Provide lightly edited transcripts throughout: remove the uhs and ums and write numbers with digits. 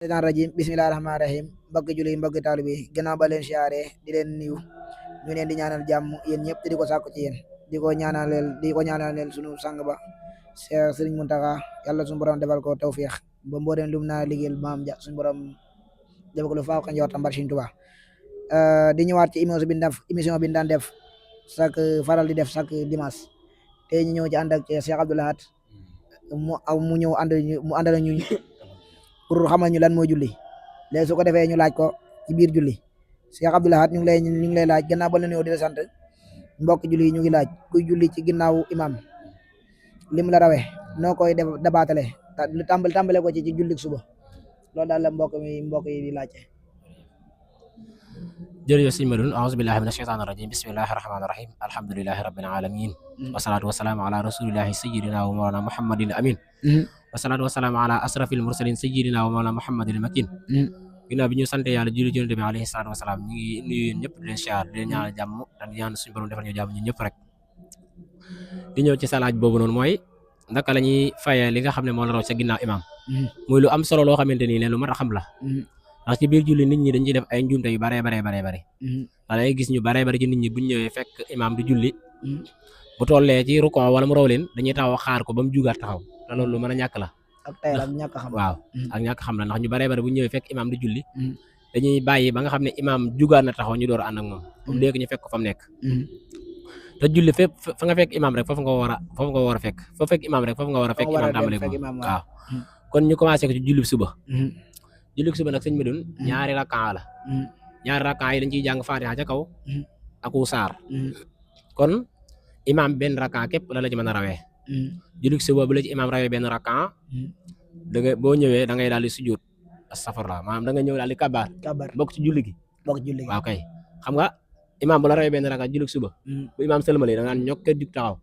Seetaan rajim bismillahi rahmaani rahim mbokki julli mbokki taalibe yi gannaaw ba leen siyaare di leen nuyu ñu leen di ñaanal jàmm yéen ñëpp te di ko sàkku ci yéen di ko ñaanal sunu sang ba Sëriñ Muntaxa yàlla suñu borom defal ko tawfiix ba mbooleen lum naa liggéeyal maam ja suñu borom defal ko lu faaw ka njortam barke Sëriñ Tuubaa di ñëwaat ci émission bi ñu daan def chaque faral di def chaque dimanche te ñu ñëw ci ànd ak Cheikh Abdou Lahad mu ñëw àndal ñu pour xamal ñu lan mooy julli léegi su ko defee ñu laaj ko ci biir julli Cheikh Abdou Lahad ñu ngi lay laaj gannaaw ba la nuyoo di la sant mbokk julli yi ñu ngi laaj kuy julli ci ginnaaw imam lim la rawee noo koy def dabaatale tàmbale ko ci jullik suba loolu daal la mbokk yi di laajte. jërëjëf sëñ Madoune a'uuzu billahi mina shaytaani rajim bismillahi rahmaani rahim alhamdulillahi rabbil alamin wasalaatu wasalaamu ala rasulillahi sayyidina wa mawlana muhammadil amin wasalaatu wasalaamu ala asrafil mursalin sayyidina wa mawlana muhammadil makin ginnaaw bi ñu sante yàlla julli ci Yonent bi alayhi salaatu wasalaam ñu ngi nuyu yéen ñëpp di leen siyaar di leen ñaanal jàmm di ñaan suñu borom defal ñu jàmm ñun ñëpp rek di ñëw ci sa laaj boobu noonu mooy naka la ñuy fayee li nga xam ne moo la raw sa ginnaaw imam muy lu am solo loo xamante ni ne lu mat a xam la ndax ci biir julli nit ñi dañ ciy def ay njuumte yu bare ndax dangay gis ñu bare ci nit ñi buñ ñëwee fekk imam di julli bu tollee ci rukon wala mu raw leen dañuy taxaw xaar ko ba mu jugaat taxaw te loolu lu mën a ñàkk la ak ñàkk xam waaw ak ñàkk xam la ndax ñu bare bu ñëwee fekk imam di julli dañuy bàyyi ba nga xam ne imam jugaat na taxaw ñu door a ànd ak moom bu dee ñu fekk ko fa mu nekk te julli fépp fa nga fekk imam rek foofu nga war a fekk foo fekk imam rek foofu nga war a fekk imam tàmbale moom waaw kon ñu commencé ko ci julli suba julli suba nag sëñ Madoune ñaari rakkaa la ñaari rakkaa yi dañ ciy jàng Fatiha ca kaw aku saar kon imam benn rakkaa képp la ci mën a rawee julli suba bu la ci imam rawee benn rakkaa da nga boo ñëwee da ngay daal di sujjóot astafurlah maanaam da nga ñëw daal di kabaar bokk ci julli gi waaw kay xam nga imam bu la rawee benn rakkaa julli suba bu imam sëlmalee da nga naan ñokk jug taxaw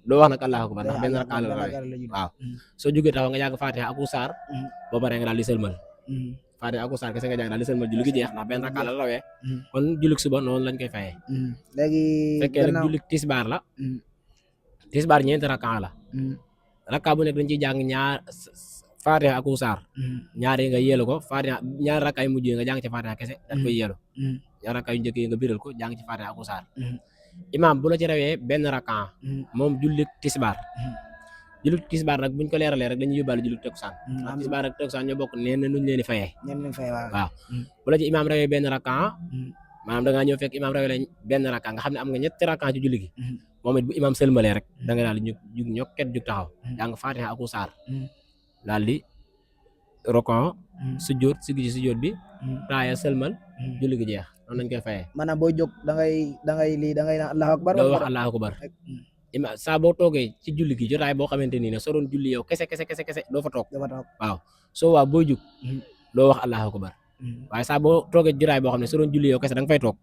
doo wax nag allahu akbar ndax benn rakkaa la rawee waaw soo jógee taxaw nga jàng Fatiha aku saar boo paree nga daal di sëlmal Fatiha aku saar kese nga jàng daal di sëlmal julli gi jeex ndax benn rakkaa la rawee kon julli suba noonu lañ koy fayee léegi fekkee nag julli tisbaar la tisbaar ñeenti rakkaa la rakkaa bu nekk dañ ciy jàng ñaar Fatiha aku saar ñaar yi nga yéelu ko Fatiha ñaar rakkaa yu mujj nga jàng ci Fatiha kese dañ koy yéelu ñaar rakkaa yu njëkk yi nga biral ko jàng ci Fatiha aku saar imam bu la ci rawee benn rakkaa moom julli tisbaar nag buñ ko leeralee rek dañuy yóbbaale julli takkusaan ndax tisbaar ak takkusaan ñoo bokk neen na nuñ leen di fayee waaw bu la ci imam rawee benn rakkaa maanaam da ngaa ñëw fekk imam rawee la benn rakkaa nga xam ne am nga ñetti rakkaa ci julli gi moom it bu imam sëlmalee rek da nga daal di jug ñokket jug taxaw jàng Fatiha aku saar daal di rokon sujjóot siggi ci sujjóot bi taaya sëlmal julli gi jeex noonu lañ koy fayee maanaam booy jóg da ngay naan allahu akbar doo wax allahu akbar saa boo toogee ci julli gi jotaay boo xamante nii ne soo doon julli yow kese doo fa toog waaw soo waa booy jug doo wax allahu akbar waaye saa boo toogee jotaay boo xam ne soo doon julli yow kese da nga fay toog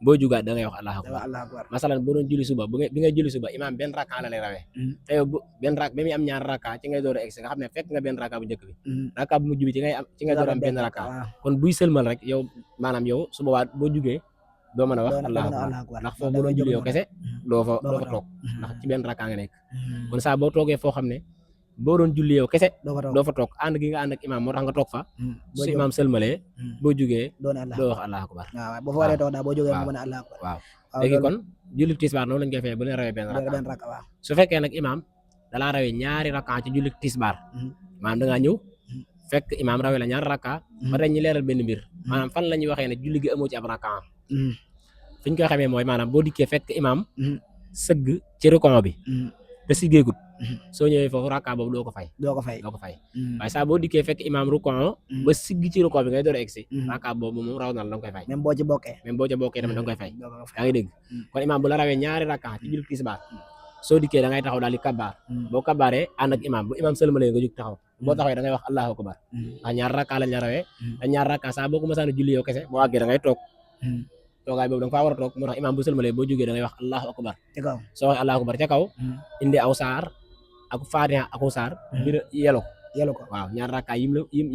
booy jugaat da ngay wax allahu akbar masalan boo doon julli suba bi ngay julli suba imam benn rakka la lay rawee te yow benn rak ba muy am ñaar rakka ci ngay door a egsi nga xam ne fekk nga benn rakka bu njëkk bi rakka bu mujj bi ci ngay door a am benn rakka kon buy sëlmal rek yow maanaam yow su boobaa boo jugee doo mën a wax allahu akbar ndax foofu boo doon julli yow kese doo fa toog ndax ci benn rakka nga nekk kon saa boo toogee foo xam ne boo doon julli yow kese doo fa toog ànd gi nga ànd ak imam moo tax nga toog fa su imam sëlmalee boo jugee doo wax allahu akbar boo fa waree toog daal boo jógee mu mën a allahu akbar waaw léegi kon julli tisbaar noonu lañ koy fayee bu leen rawee benn rakka su fekkee nag imam dalaa rawee ñaari rakka ci julli tisbaar maanaam da ngaa ñëw fekk imam rawee la ñaari rakka ba tey ñu leeral benn mbir maanaam fan la ñuy waxee ne julli gi amoo ci ab rakka fi ñu koy xamee mooy maanaam boo dikkee fekk imam sëgg ci rukon bi te siggeegut soo ñëwee foofu rakka boobu doo ko fay waaye saa boo dikkee fekk imam rukon ba sigg ci rukon bi ngay door a egsi rakka boobu moom raw na la danga koy fay même boo ci bokkee tamit danga koy fay yaa ngi dégg kon imam bu la rawee ñaari rakka ci julli tisbaar soo dikkee da ngay taxaw daal di kabaar boo kabaaree ànd ak imam bu imam sëlmalee nga jóg taxaw boo taxawee da ngay wax allahu akbar ndax ñaar rakka lañ la rawee te ñaar rakka saa boo ko mësaan a julli yow kese boo àggee da ngay toog toogaay boobu da nga faa war a toog moo tax imam bu sëlmalee boo jógee da ngay wax allahu akbar soo wax allahu akbar ca kaw indi aw saar ak Fatiha aku saar bir yelu ko waaw ñaar rakka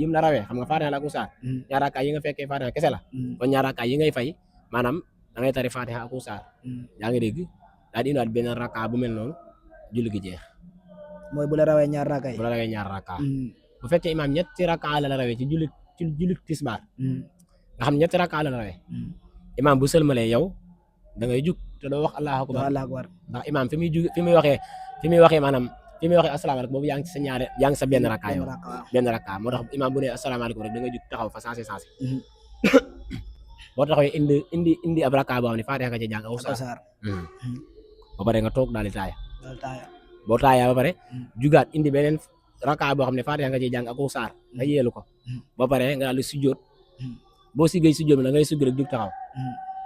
yim la rawee xam nga Fatiha la aku saar ñaar rakka yi nga fekkee Fatiha kese la kon ñaar rakka yi ngay fay maanaam da ngay tari Fatiha aku saar yaa ngi dégg daal di indiwaat benn rakka bu mel noonu julli gi jeex mooy bu la rawee ñaar rakka yi bu fekkee imam ñetti rakka la rawee ci julli ci jullit tisbaar nga xam ñetti rakka la rawee imaam bu sëlmalee yow da ngay jug te doo wax allahu akbar ndax imaam fi muy waxee maanaam fi muy waxee asalaamaaleykum boobu yaa ngi sa benn rakka yow benn rakka moo tax imaam bu ne asalaamaaleykum rek da ngay jug taxaw fa sensé boo taxawee indi ab rakka boo xam ne Faatiha nga ci jàng aw saar ba pare nga toog daal di taaya boo taaya ba pare jugaat indi beneen rakka boo xam ne Faatiha nga ci jàng ak aw saar nga yeelu ko ba pare nga daal di sujjóot boo siggee sujjóot bi da ngay sugg rek jug taxaw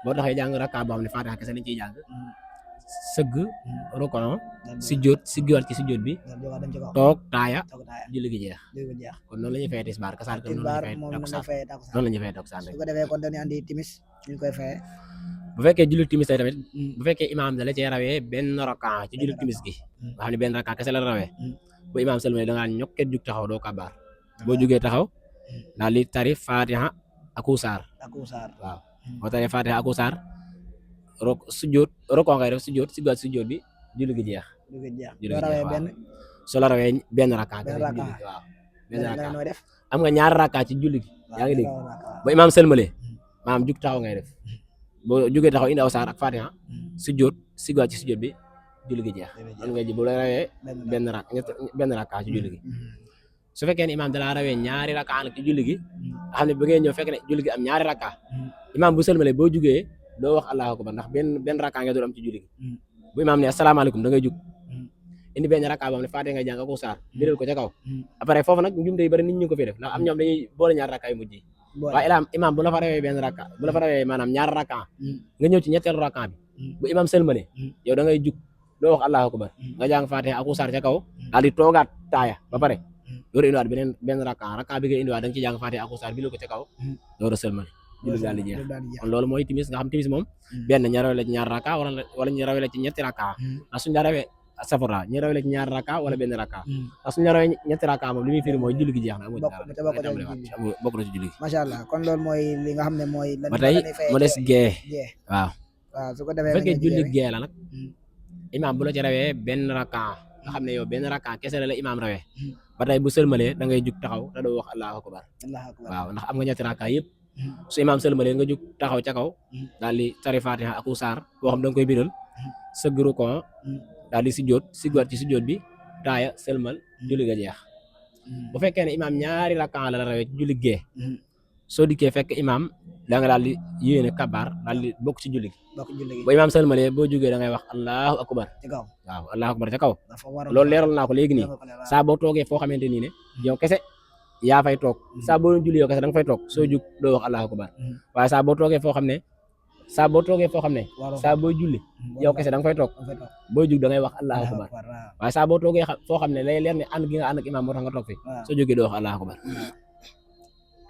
boo taxee jàng rakka boo xam ne Faatiha kese lañ ciy jàng sëgg rokon sujjóot siggiwaat ci sujjóot bi toog taaya julli gi jeex kon noonu la ñuy fayee tisbaar kasaar noonu la ñuy fayee takkusaan rek su ko defee kon dañuy andi timis ñu koy fayee bu fekkee julli timis lay tamit bu fekkee imaam da la cee rawee benn rakka ci julli timis gi nga xam ne benn rakka kese la rawee bu imaam sëlmale da ngaa ñokket jug taxaw doo kabaar boo jugee taxaw daal di tari Faatiha ak saar waaw boo tari Faatiha ak saar rokoo ngay def sujjóot bi julli gi jeex soo la rawee benn rakka waaw benn rakka am nga ñaari rakka ci julli gi yaa ngi dégg ba imaam sëlmale maanaam jug taxaw ngay def boo jugee taxaw indi aw saar ak Faatiha sujjóot siggaat ci sujjóot bi julli gi jeex man nga ji bu la rawee benn rakka ci julli gi su fekkee ne imaam dalaa rawee ñaari rakka nag ci julli gi nga xam ne ba ngeen ñëw fekk ne julli gi am ñaari rakka imaam bu sëlmale boo jugee doo wax allahu akbar ndax benn rakka nga doon am ci julli gi bu imaam ne asalaamaaleykum da ngay jug indi benn rakka boo xam ne Faatiha nga jàng ak saar biral ko ca kaw après foofu nag njumte yu bari nit ñi ko fi def ndax am ñoom dañuy boole ñaari rakka yu mujj yi waaye imaam bu la fa rawee benn rakka bu la fa rawee maanaam ñaari rakka nga ñëw ci ñetteelu rakka bi bu imaam sëlmale yow da ngay jug doo wax allahu akbar nga jàng Faatiha ak saar ca kaw daal di toogaat taaya ba pare door a indiwaat benn rakka bi nga indiwaat da nga ci jàng Faatiha ak saar biral ko ca kaw door a sëlmale julli daal di jeex kon loolu mooy timis nga xam timis moom benn ña rawee la ci ñaar rakka wala ñu rawee la ci ñetti rakka ndax suñu la rawee safara ñu rawee la ci ñaar rakka wala benn rakka ndax suñu la rawee ñetti rakka moom li muy firi mooy julli gi jeex na amul dara bokk na ci julli gi macha allah kon loolu mooy li nga xam ne mooy ba tey mu des gee waaw su ko defee bu fekkee julli gee la nag imaam bu la ci rawee benn rakka nga xam ne yow benn rakka kese la imaam rawee ba tey bu sëlmalee da ngay jug taxaw te doo wax allahu akbar waaw ndax am nga ñetti rakka yëpp su imaam sëlmalee nga jug taxaw ca kaw daal di tari Faatiha ak saar boo xam da nga koy biral sëgg rukon daal di sujjóot siggaat ci sujjóot bi taaya sëlmal julli ga jeex bu fekkee ne imaam ñaari rakka la rawee ci julli gee soo dikkee fekk imaam da nga daal di yéene kabaar daal di bokk ci julli gi ba imaam sëlmalee boo jógee da ngay wax allahu akbar waaw allahu akbar ca kaw loolu leeral naa ko léegi nii saa boo toogee foo xamante nii ne yow kese yaa fay toog saa boo julli yow kese da nga fay toog soo jug doo wax allahu akbar waaye saa boo toogee foo xam ne saa boo julli yow kese da nga fay toog boo jug da ngay wax allahu akbar waaye saa boo toogee foo xam ne lay leer ne ànd gi nga ànd ak imaam moo tax nga toog fi soo jógee doo wax allahu akbar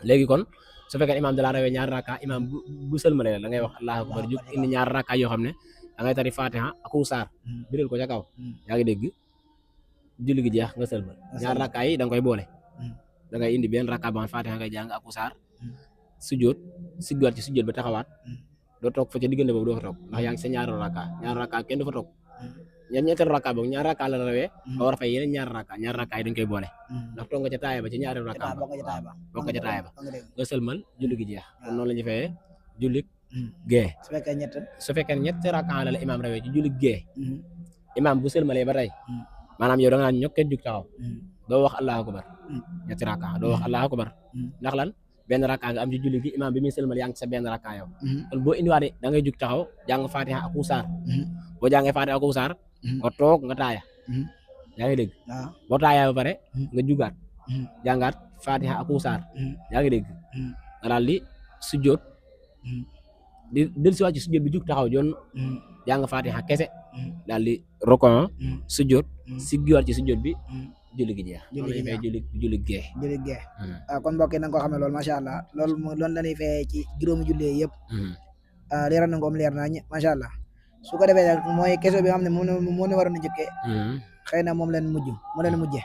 léegi kon su fekkee imaam da laa rawee ñaari rakka imaam bu sëlmalee la da ngay wax allahu akbar jug indi ñaari rakka yoo xam ne da ngay tari Faatiha ak saar biral ko ca kaw yaa ngi dégg julli gi jeex nga sëlmal ñaari rakka yi da nga koy boole da ngay indi benn rakka ba Faatiha ngay jàng ak saar sujjóot siggaat ci sujjóot ba taxawaat doo toog fa ca diggante boobu doo fa toog ndax yaa ngi sa ñaari rakka kenn du fa toog ñetteelu rakka boog ñaari rakka la rawee nga war a fay yeneen ñaari rakka yi dañ koy boole ndax toog nga ca taaya ba ci ñaari rakka bokk nga ca taaya ba nga sëlmal julli gi jeex kon noonu la ñu fayee julli gee su fekkee ñetti rakka la imaam rawee ci julli gee imaam bu sëlmalee ba tey maanaam yow da nga naan ñokkee jug taxaw doo wax allahu akbar ñetti rakka doo wax allahu akbar ndax lan benn rakka nga am ci julli gi imaam bi muy sëlmal yaa ngi sa benn rakka yow kon boo indiwaatee da ngay jug taxaw jàng Faatiha ak saar boo jàngee Faatiha ak saar nga toog nga taaya yaa ngi dégg boo taaya ba pare nga jugaat jàngaat Faatiha ak saar yaa ngi dégg nga daal di sujjóot di dellusiwaat ci sujjóot bi jug taxaw joon jàng Faatiha kese daal di rokon sujjóot siggiwaat ci sujjóot bi julli gi jeex loolu lañuy fay julli gee kon mbokk yi na nga ko xam ne loolu macha allah loolu lañuy fay ci juróomi julli yëpp leeral na ko am leer naa macha allah su ko defee nag mooy question bi nga xam ne moo ne waroon a njëkkee xëy na moom leen mujjee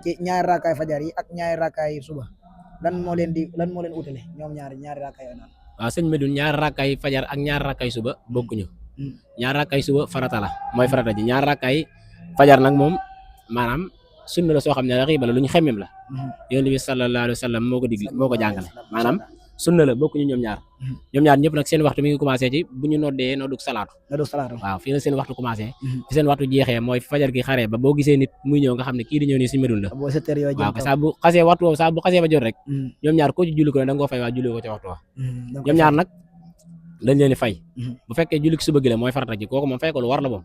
ci ñaari raakaay fajar yi ak ñaari raakaay suba lan moo leen utale ñoom ñaari raakaay yooyu noonu waaw sëñ Medoune ñaari raakaay fajar ak ñaari raakaay suba bokkuñu ñaari raakaay suba farata la mooy farata ji ñaari raakaay fajar nag moom maanaam sunna la soo xam ne riba la lu ñu xemmem la yonent bi sallallahu alayhi wa sallam moo ko digle moo ko jàngale maanaam sunna la bokkuñu ñoom ñaar ñëpp nag seen waxtu mi ngi commencé ci bu ñu noddee nodduk salaatu waaw fii la seen waxtu commencé fi seen waxtu jeexee mooy fajar gi xaree ba boo gisee nit muy ñëw nga xam ne kii di ñëw nii si Médoune la waaw saa bu xasee waxtu woowu saa bu xasee ba jot rek ñoom ñaar ko ci julli ko ne da nga koo fay waa julli ko ca waxtu wa ñoom ñaar nag dañ leen di fay bu fekkee julli suba gi la mooy farata ji kooku moom fay ko lu war la moom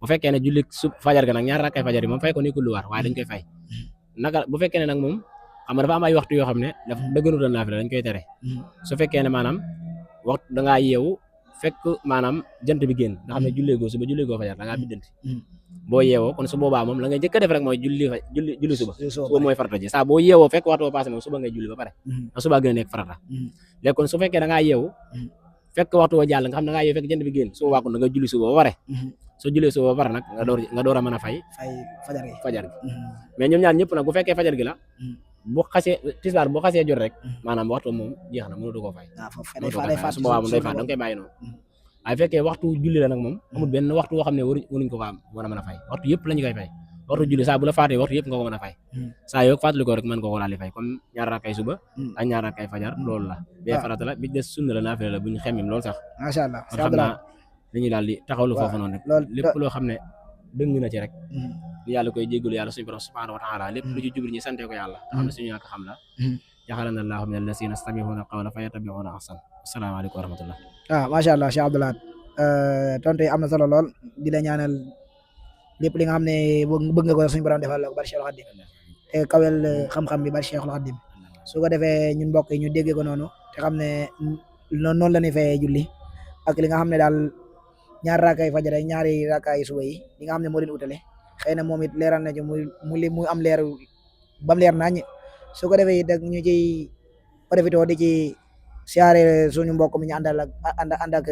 bu fekkee ne julli fajar ga nag ñaar rakkay fajar yi moom fay ko nekkul lu war waaye dañ koy fay naka bu fekkee ne nag moom xam nga dafa am ay waxtu yoo xam ne dafa dëgganutal naafila dañ koy tere su fekkee ne maanaam waxtu da ngaa yeewu fekk maanaam jant bi génn nga xam ne jullee goo suba jullee goo fajar da ngaa biddanti boo yeewoo kon su boobaa moom la ngay njëkk a def rek mooy julli suba mooy farata ji saa boo yeewoo fekk waxtu boo passé moom suba ngay julli ba pare ndax suba gën a nekk farata léegi kon su fekkee da ngaa yeewu fekk waxtu woo jàll nga xam ne da ngaa yeewu fekk jant bi génn su boobaa kon da nga julli suba ba pare soo jullee suba ba pare nag nga door a mën a fay fajar gi mais ñoom ñaar ñëpp nag bu fekkee fajar gi la bu xasee tisbaar bu xasee jot rek maanaam waxtu moom jeex na mënatu koo fay su boobaa moom day faat da nga koy bàyyi noonu waaye fekkee waxtu julli la nag moom amul benn waxtu woo xam ne waruñ ko am war a mën a fay waxtu yëpp lañu koy fay waxtu julli saa bu la faatee waxtu yëpp nga ko mën a fay saa yoo fàttali ko rek mën nga ko daal di fay comme ñaar rakkay suba ak ñaar rakkay fajar loolu la bee farata la bi des sunna la naafila la bu ñu xemmim loolu sax macha allah kon xam naa dañuy daal di taxawlu foofu noonu rek lépp loo xam ne dëng na ci rek ñu yàlla koy jéggalu yàlla suñu borom subhanahu wa taala lépp lu ci jublu ñu sante ko yàlla te xam ne suñu ñàkk xam la jaxalana allahu min allasina yastami'una qawla fa yattabi'una ahsan asalaamaaleykum wa rahmatullah macha allah Cheikh Abdou Lahad tontu yi am na solo lool di la ñaanal lépp li nga xam ne bëgg nga ko suñu borom defal la ko bari Cheikhul Khadim te kawel xam-xam bi bari Cheikhul Khadim su ko defee ñun mbokk yi ñu déggee ko noonu te xam ne noonu la ñuy fayee julli ak li nga xam ne daal ñaar raakaay fajar ak ñaari raakaay suba yi li nga xam ne moo leen utale xëy na moom it leeral na ci mu am leer bam leer nañ su ko defee it ñu ciy profité di ci siyaare suñu mbokk mi ñu ànd ak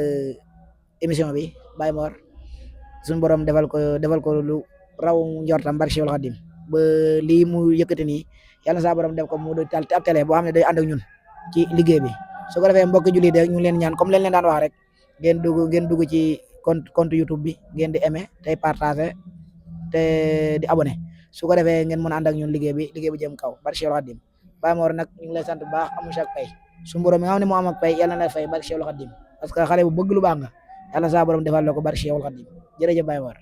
émission bi Baye Mor suñu borom defal ko lu raw njortam barke Cheikhul Khadim ba lii mu yëkkati nii yàlla saa borom def ko mu doon ab télé boo xam ne day ànd ak ñun ci liggéey bi su ko defee mbokk julli de ñu leen ñaan comme leen daan wax rek ngeen dugg ci compte YouTube bi ngeen di aimer tey partager te di abonné su ko defee ngeen mën a ànd ak ñun liggéey bi jëm kaw barke Cheikhul Khadim Baye Mor nag ñu ngi lay sant bu baax amuñu ak pay su borom mi nga xam ne moo am ak pay yàlla na fay barke Cheikhul Khadim parce que xale bu bëgg lu baax nga yàlla saa borom defal la ko barke Cheikhul Khadim jërëjëf Baye Mor